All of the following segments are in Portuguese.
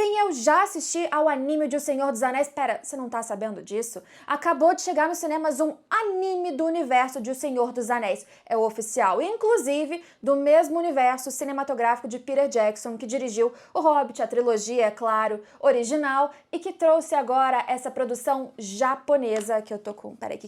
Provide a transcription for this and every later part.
Sim, eu já assisti ao anime de O Senhor dos Anéis. Pera, você não tá sabendo disso? Acabou de chegar nos cinemas um anime do universo de O Senhor dos Anéis. É o oficial, inclusive do mesmo universo cinematográfico de Peter Jackson, que dirigiu O Hobbit, a trilogia, é claro, original, e que trouxe agora essa produção japonesa que eu tô com... Peraí,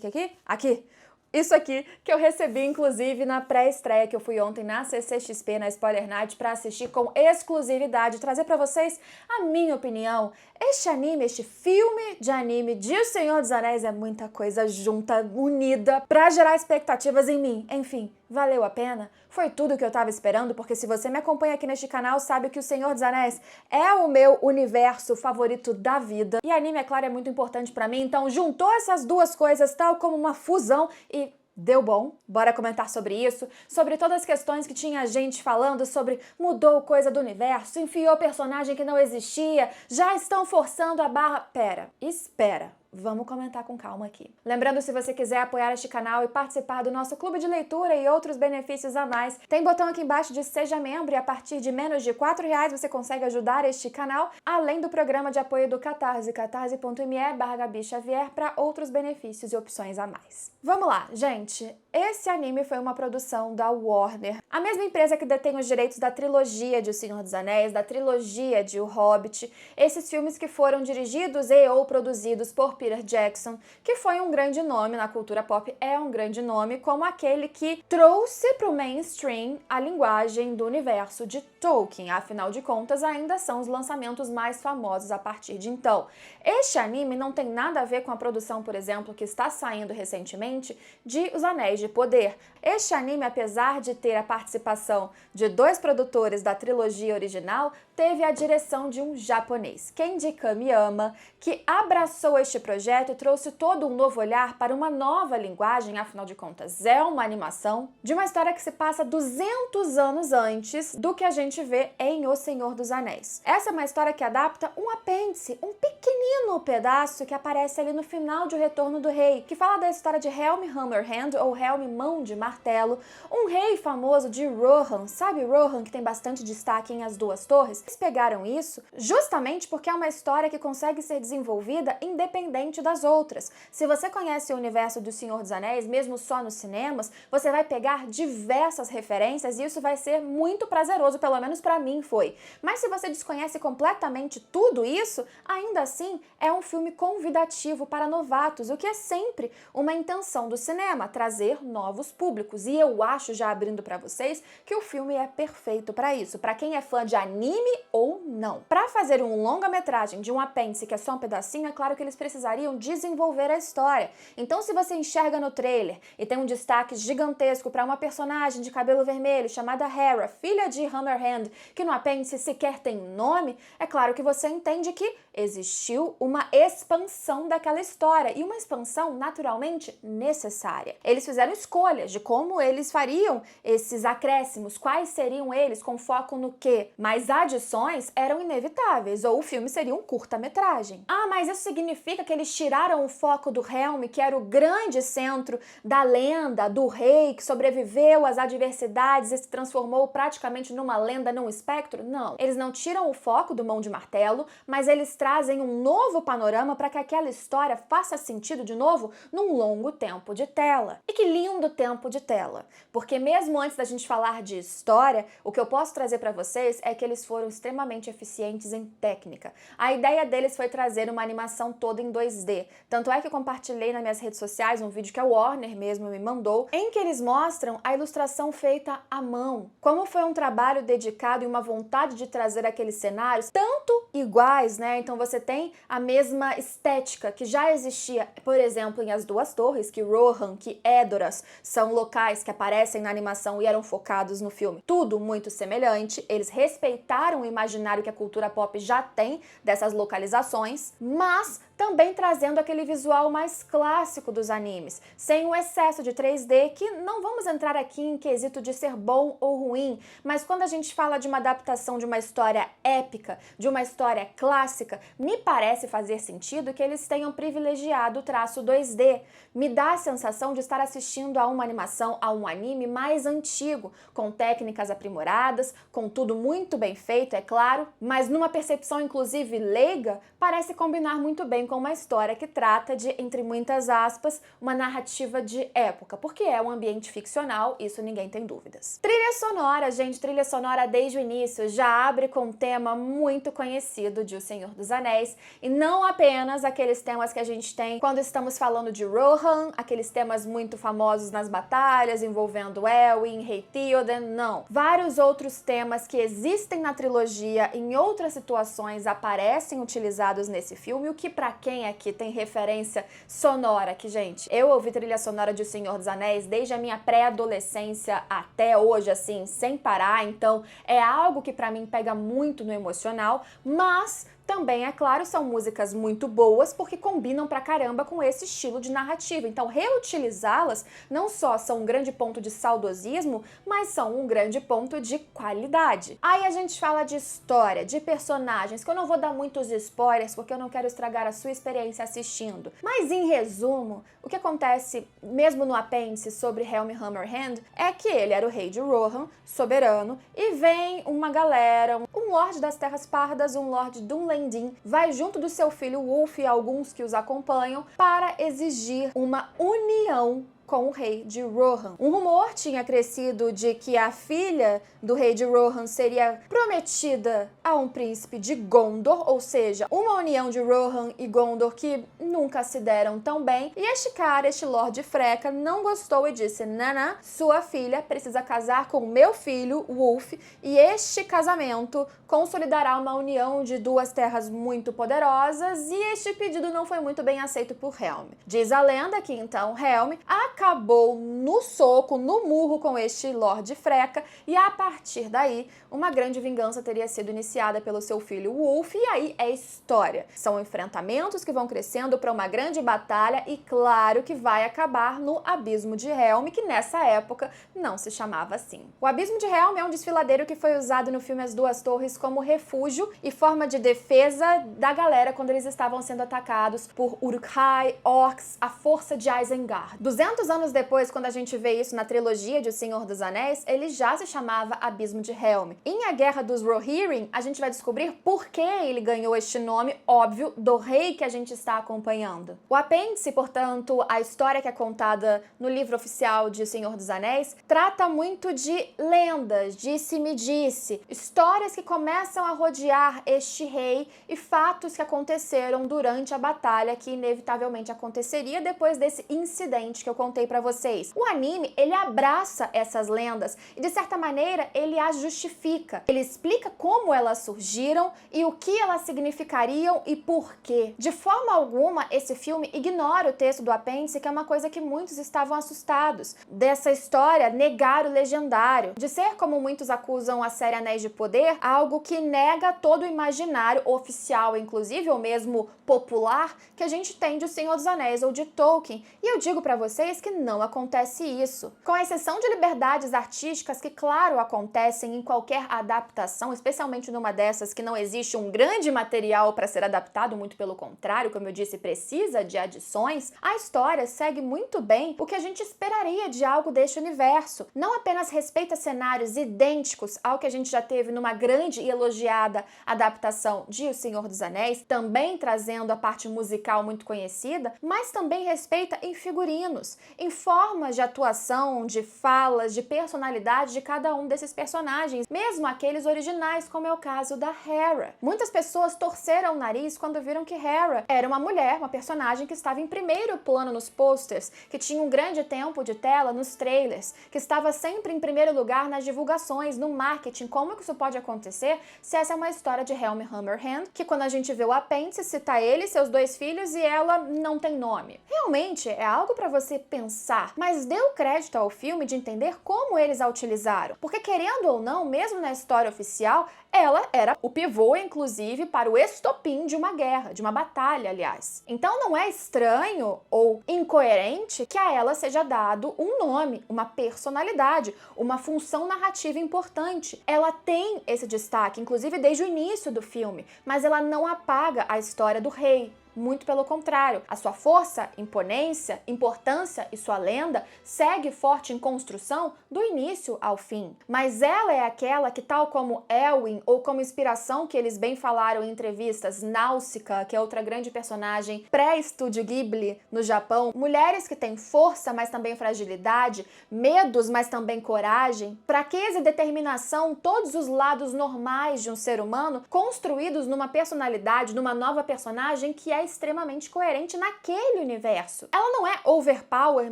aqui? Isso aqui, que eu recebi, inclusive, na pré-estreia que eu fui ontem na CCXP, na Spoiler Night, para assistir com exclusividade, trazer para vocês a minha opinião. Este anime, este filme de anime de O Senhor dos Anéis é muita coisa junta, unida, para gerar expectativas em mim. Enfim, valeu a pena? Foi tudo o que eu tava esperando, porque se você me acompanha aqui neste canal, sabe que O Senhor dos Anéis é o meu universo favorito da vida. E anime, é claro, é muito importante pra mim, então juntou essas duas coisas, tal como uma fusão, e deu bom. Bora comentar sobre isso, sobre todas as questões que tinha gente falando sobre mudou coisa do universo, enfiou personagem que não existia, já estão forçando a barra. Pera, espera. Vamos comentar com calma aqui. Lembrando, se você quiser apoiar este canal e participar do nosso clube de leitura e outros benefícios a mais, tem botão aqui embaixo de Seja Membro e a partir de menos de R$4 você consegue ajudar este canal, além do programa de apoio do Catarse, catarse.me/Gabi Xavier, para outros benefícios e opções a mais. Vamos lá, gente. Esse anime foi uma produção da Warner, a mesma empresa que detém os direitos da trilogia de O Senhor dos Anéis, da trilogia de O Hobbit, esses filmes que foram dirigidos e ou produzidos por Peter Jackson, que foi um grande nome na cultura pop, é um grande nome, como aquele que trouxe para o mainstream a linguagem do universo de Tolkien. Afinal de contas, ainda são os lançamentos mais famosos a partir de então. Este anime não tem nada a ver com a produção, por exemplo, que está saindo recentemente de Os Anéis de Poder. Este anime, apesar de ter a participação de 2 produtores da trilogia original, teve a direção de um japonês, Kenji Kamiyama, que abraçou este projeto e trouxe todo um novo olhar para uma nova linguagem. Afinal de contas, é uma animação de uma história que se passa 200 anos antes do que a gente vê em O Senhor dos Anéis. Essa é uma história que adapta um apêndice, um pequenino pedaço que aparece ali no final de O Retorno do Rei, que fala da história de Helm Hammerhand, ou Helm Mão de Martelo, um rei famoso de Rohan. Sabe Rohan, que tem bastante destaque em As Duas Torres? Eles pegaram isso justamente porque é uma história que consegue ser desenvolvida independente das outras. Se você conhece o universo do Senhor dos Anéis, mesmo só nos cinemas, você vai pegar diversas referências e isso vai ser muito prazeroso, pelo menos pra mim foi. Mas se você desconhece completamente tudo isso, ainda assim é um filme convidativo para novatos, o que é sempre uma intenção do cinema, trazer novos públicos. E eu acho, já abrindo pra vocês, que o filme é perfeito pra isso, pra quem é fã de anime ou não. Pra fazer um longa-metragem de um apêndice que é só um pedacinho, é claro que eles precisariam desenvolver a história. Então, se você enxerga no trailer e tem um destaque gigantesco para uma personagem de cabelo vermelho chamada Hera, filha de Hammerhand, que no apêndice sequer tem nome, é claro que você entende que existiu uma expansão daquela história, e uma expansão naturalmente necessária. Eles fizeram escolhas de como eles fariam esses acréscimos, quais seriam eles, com foco no quê, mas adições eram inevitáveis, ou o filme seria um curta-metragem. Ah, mas isso significa que eles tiraram o foco do Helm, que era o grande centro da lenda do rei que sobreviveu às adversidades e se transformou praticamente numa lenda, num espectro? Não. Eles não tiram o foco do Mão de Martelo, mas eles trazem um novo panorama para que aquela história faça sentido de novo num longo tempo de tela. E que lindo tempo de tela! Porque mesmo antes da gente falar de história, o que eu posso trazer para vocês é que eles foram extremamente eficientes em técnica. A ideia deles foi trazer uma animação toda em 2D. Tanto é que eu compartilhei nas minhas redes sociais um vídeo que a Warner mesmo me mandou, em que eles mostram a ilustração feita à mão. Como foi um trabalho dedicado e uma vontade de trazer aqueles cenários tanto iguais, né? Então você tem a mesma estética que já existia, por exemplo, em As Duas Torres, que Rohan, que Edoras são locais que aparecem na animação e eram focados no filme. Tudo muito semelhante, eles respeitaram o imaginário que a cultura pop já tem dessas localizações, mas também trazendo aquele visual mais clássico dos animes, sem o excesso de 3D, que não vamos entrar aqui em quesito de ser bom ou ruim, mas quando a gente fala de uma adaptação de uma história épica, de uma história clássica, me parece fazer sentido que eles tenham privilegiado o traço 2D. Me dá a sensação de estar assistindo a uma animação, a um anime mais antigo, com técnicas aprimoradas, com tudo muito bem feito, perfeito, é claro, mas numa percepção inclusive leiga, parece combinar muito bem com uma história que trata de, entre muitas aspas, uma narrativa de época, porque é um ambiente ficcional, isso ninguém tem dúvidas. Trilha sonora, gente, trilha sonora desde o início já abre com um tema muito conhecido de O Senhor dos Anéis, e não apenas aqueles temas que a gente tem quando estamos falando de Rohan, aqueles temas muito famosos nas batalhas envolvendo Elwin, Rei Théoden, não. Vários outros temas que existem na trilogia em outras situações aparecem utilizados nesse filme, o que pra quem aqui tem referência sonora, que gente, eu ouvi trilha sonora de O Senhor dos Anéis desde a minha pré-adolescência até hoje, assim, sem parar, então é algo que pra mim pega muito no emocional, mas também, é claro, são músicas muito boas porque combinam pra caramba com esse estilo de narrativa. Então, reutilizá-las não só são um grande ponto de saudosismo, mas são um grande ponto de qualidade. Aí a gente fala de história, de personagens, que eu não vou dar muitos spoilers porque eu não quero estragar a sua experiência assistindo. Mas, em resumo, o que acontece mesmo no apêndice sobre Helm Hammerhand é que ele era o rei de Rohan, soberano, e vem uma galera, um lorde das Terras Pardas, um lorde Dunlendin, vai junto do seu filho Wolf e alguns que os acompanham para exigir uma união com o rei de Rohan. Um rumor tinha crescido de que a filha do rei de Rohan seria prometida a um príncipe de Gondor, ou seja, uma união de Rohan e Gondor que nunca se deram tão bem. E este cara, este Lord Freca, não gostou e disse: Nana, sua filha precisa casar com meu filho, Wolf, e este casamento consolidará uma união de duas terras muito poderosas, e este pedido não foi muito bem aceito por Helm. Diz a lenda que então Helm acabou no soco, no murro com este Lord Freca, e a partir daí uma grande vingança teria sido iniciada pelo seu filho Wolf, e aí é história. São enfrentamentos que vão crescendo para uma grande batalha e claro que vai acabar no Abismo de Helm, que nessa época não se chamava assim. O Abismo de Helm é um desfiladeiro que foi usado no filme As Duas Torres como refúgio e forma de defesa da galera quando eles estavam sendo atacados por Uruk-hai, orcs, a força de Isengard. 200 anos depois, quando a gente vê isso na trilogia de O Senhor dos Anéis, ele já se chamava Abismo de Helm. Em A Guerra dos Rohirrim, a gente vai descobrir por que ele ganhou este nome, óbvio, do rei que a gente está acompanhando. O apêndice, portanto, a história que é contada no livro oficial de O Senhor dos Anéis, trata muito de lendas, disse-me-disse, histórias que começam a rodear este rei e fatos que aconteceram durante a batalha que inevitavelmente aconteceria depois desse incidente que eu contei pra vocês. O anime, ele abraça essas lendas e, de certa maneira, ele as justifica. Ele explica como elas surgiram e o que elas significariam e por quê. De forma alguma, esse filme ignora o texto do apêndice, que é uma coisa que muitos estavam assustados. Dessa história, negar o legendário. De ser, como muitos acusam a série Anéis de Poder, algo que nega todo o imaginário oficial, inclusive, ou mesmo popular, que a gente tem de O Senhor dos Anéis ou de Tolkien. E eu digo pra vocês que não acontece isso. Com exceção de liberdades artísticas que, claro, acontecem em qualquer adaptação, especialmente numa dessas que não existe um grande material para ser adaptado, muito pelo contrário, como eu disse, precisa de adições, a história segue muito bem o que a gente esperaria de algo deste universo. Não apenas respeita cenários idênticos ao que a gente já teve numa grande e elogiada adaptação de O Senhor dos Anéis, também trazendo a parte musical muito conhecida, mas também respeita em figurinos, em formas de atuação, de falas, de personalidade de cada um desses personagens, mesmo aqueles originais, como é o caso da Hera. Muitas pessoas torceram o nariz quando viram que Hera era uma mulher, uma personagem que estava em primeiro plano nos posters, que tinha um grande tempo de tela nos trailers, que estava sempre em primeiro lugar nas divulgações, no marketing. Como que isso pode acontecer se essa é uma história de Helm Hammerhand, que quando a gente vê o apêndice, cita ele e seus dois filhos e ela não tem nome? Realmente é algo para você pensar, mas deu crédito ao filme de entender como eles a utilizaram. Porque, querendo ou não, mesmo na história oficial, ela era o pivô, inclusive, para o estopim de uma guerra, de uma batalha, aliás. Então não é estranho ou incoerente que a ela seja dado um nome, uma personalidade, uma função narrativa importante. Ela tem esse destaque, inclusive desde o início do filme, mas ela não apaga a história do rei, muito pelo contrário. A sua força, imponência, importância e sua lenda segue forte em construção do início ao fim. Mas ela é aquela que, tal como Elwin, ou como inspiração que eles bem falaram em entrevistas, Náusica, que é outra grande personagem pré-estúdio Ghibli no Japão, mulheres que têm força, mas também fragilidade, medos, mas também coragem, fraqueza e determinação, todos os lados normais de um ser humano, construídos numa personalidade, numa nova personagem que é extremamente coerente naquele universo. Ela não é overpower,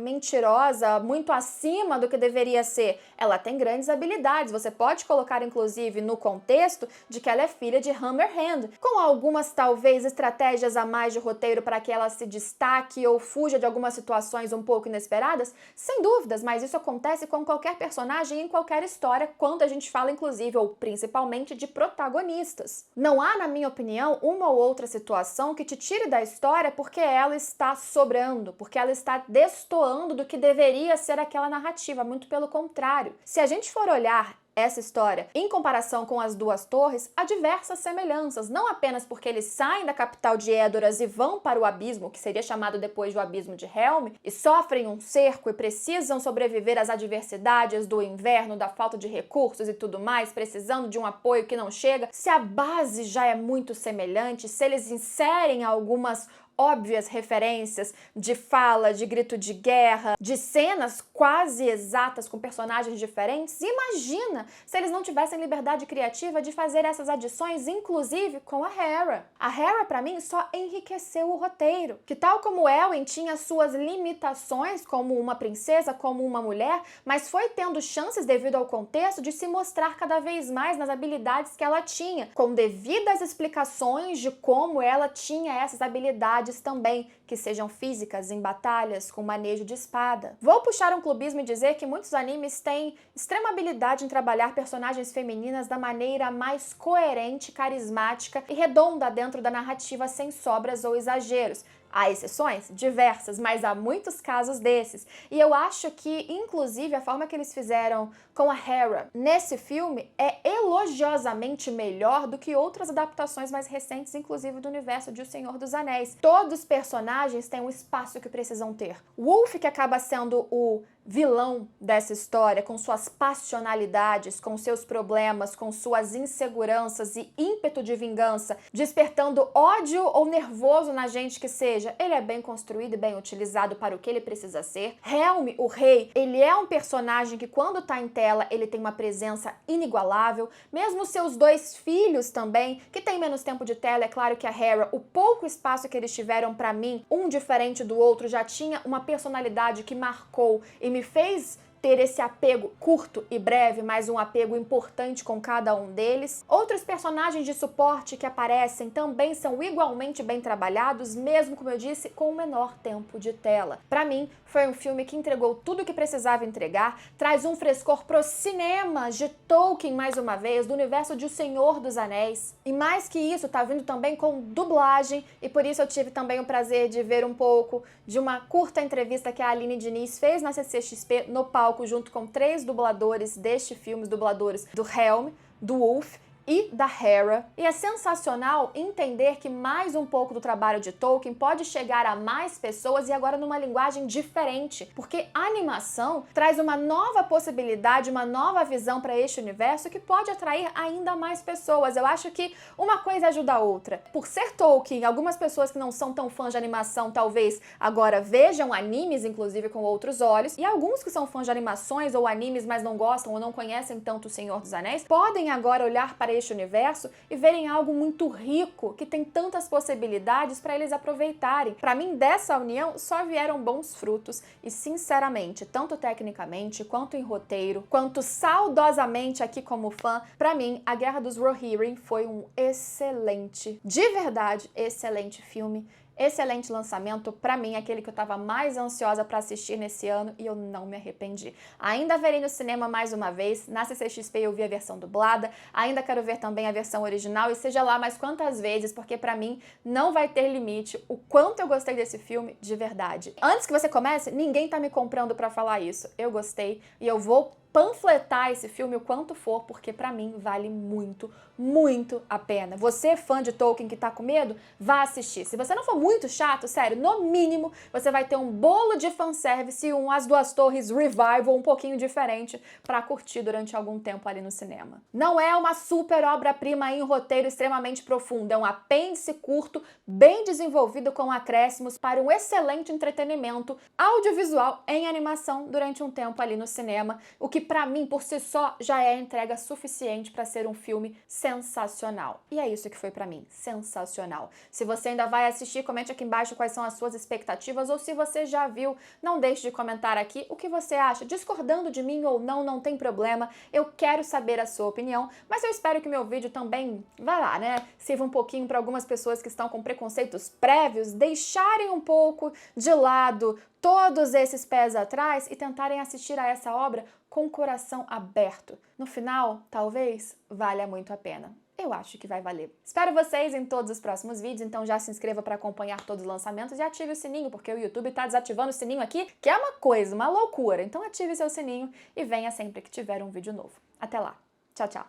mentirosa, muito acima do que deveria ser. Ela tem grandes habilidades. Você pode colocar, inclusive, no contexto de que ela é filha de Hammerhand, com algumas, talvez, estratégias a mais de roteiro para que ela se destaque ou fuja de algumas situações um pouco inesperadas? Sem dúvidas, mas isso acontece com qualquer personagem em qualquer história, quando a gente fala, inclusive, ou principalmente, de protagonistas. Não há, na minha opinião, uma ou outra situação que te tire da história porque ela está sobrando, porque ela está destoando do que deveria ser aquela narrativa, muito pelo contrário. Se a gente for olhar essa história, em comparação com As Duas Torres, há diversas semelhanças, não apenas porque eles saem da capital de Edoras e vão para o abismo, que seria chamado depois de o abismo de Helm, e sofrem um cerco e precisam sobreviver às adversidades do inverno, da falta de recursos e tudo mais, precisando de um apoio que não chega. Se a base já é muito semelhante, se eles inserem algumas óbvias referências de fala, de grito de guerra, de cenas quase exatas com personagens diferentes. Imagina se eles não tivessem liberdade criativa de fazer essas adições, inclusive com a Hera. A Hera, para mim, só enriqueceu o roteiro, que tal como Elwin tinha suas limitações como uma princesa, como uma mulher, mas foi tendo chances devido ao contexto de se mostrar cada vez mais nas habilidades que ela tinha, com devidas explicações de como ela tinha essas habilidades também, que sejam físicas, em batalhas, com manejo de espada. Vou puxar um clubismo e dizer que muitos animes têm extrema habilidade em trabalhar personagens femininas da maneira mais coerente, carismática e redonda dentro da narrativa, sem sobras ou exageros. Há exceções? Diversas, mas há muitos casos desses. E eu acho que, inclusive, a forma que eles fizeram com a Hera nesse filme é elogiosamente melhor do que outras adaptações mais recentes, inclusive do universo de O Senhor dos Anéis. Todos os personagens têm o espaço que precisam ter. Wolf, que acaba sendo o vilão dessa história, com suas passionalidades, com seus problemas, com suas inseguranças e ímpeto de vingança, despertando ódio ou nervoso na gente que seja, ele é bem construído e bem utilizado para o que ele precisa ser. Helm, o rei, ele é um personagem que quando tá em tela, ele tem uma presença inigualável, mesmo seus dois filhos também, que tem menos tempo de tela. É claro que a Hera, o pouco espaço que eles tiveram para mim, um diferente do outro, já tinha uma personalidade que marcou e me fez ter esse apego curto e breve, mas um apego importante com cada um deles. Outros personagens de suporte que aparecem também são igualmente bem trabalhados, mesmo, como eu disse, com o menor tempo de tela. Para mim, foi um filme que entregou tudo o que precisava entregar, traz um frescor pro cinema de Tolkien mais uma vez, do universo de O Senhor dos Anéis. E mais que isso, tá vindo também com dublagem, e por isso eu tive também o prazer de ver um pouco de uma curta entrevista que a Aline Diniz fez na CCXP no palco, junto com 3 dubladores deste filme, os dubladores do Helm, do Wolf e da Hera. E é sensacional entender que mais um pouco do trabalho de Tolkien pode chegar a mais pessoas e agora numa linguagem diferente, porque a animação traz uma nova possibilidade, uma nova visão para este universo que pode atrair ainda mais pessoas. Eu acho que uma coisa ajuda a outra. Por ser Tolkien, algumas pessoas que não são tão fãs de animação talvez agora vejam animes, inclusive, com outros olhos, e alguns que são fãs de animações ou animes, mas não gostam ou não conhecem tanto O Senhor dos Anéis, podem agora olhar para este universo e verem algo muito rico, que tem tantas possibilidades para eles aproveitarem. Para mim, dessa união só vieram bons frutos e, sinceramente, tanto tecnicamente, quanto em roteiro, quanto saudosamente aqui como fã, para mim, A Guerra dos Rohirrim foi um excelente, de verdade, excelente filme. Excelente lançamento, pra mim, aquele que eu tava mais ansiosa pra assistir nesse ano e eu não me arrependi. Ainda verei no cinema mais uma vez, na CCXP eu vi a versão dublada, ainda quero ver também a versão original e seja lá mais quantas vezes, porque pra mim não vai ter limite o quanto eu gostei desse filme de verdade. Antes que você comece, ninguém tá me comprando pra falar isso. Eu gostei e eu vou panfletar esse filme o quanto for, porque pra mim vale muito, muito a pena. Você, fã de Tolkien que tá com medo, vá assistir. Se você não for muito chato, sério, no mínimo você vai ter um bolo de fanservice e um As Duas Torres Revival um pouquinho diferente pra curtir durante algum tempo ali no cinema. Não é uma super obra-prima em roteiro extremamente profundo, é um apêndice curto, bem desenvolvido com acréscimos para um excelente entretenimento audiovisual em animação durante um tempo ali no cinema, o que pra mim, por si só, já é entrega suficiente para ser um filme sensacional. E é isso que foi pra mim, sensacional. Se você ainda vai assistir, comente aqui embaixo quais são as suas expectativas, ou se você já viu, não deixe de comentar aqui o que você acha, discordando de mim ou não, não tem problema, eu quero saber a sua opinião, mas eu espero que meu vídeo também, vai lá, né, sirva um pouquinho para algumas pessoas que estão com preconceitos prévios, deixarem um pouco de lado todos esses pés atrás e tentarem assistir a essa obra com o coração aberto. No final, talvez valha muito a pena. Eu acho que vai valer. Espero vocês em todos os próximos vídeos, então já se inscreva para acompanhar todos os lançamentos e ative o sininho, porque o YouTube tá desativando o sininho aqui, que é uma coisa, uma loucura. Então ative seu sininho e venha sempre que tiver um vídeo novo. Até lá. Tchau, tchau.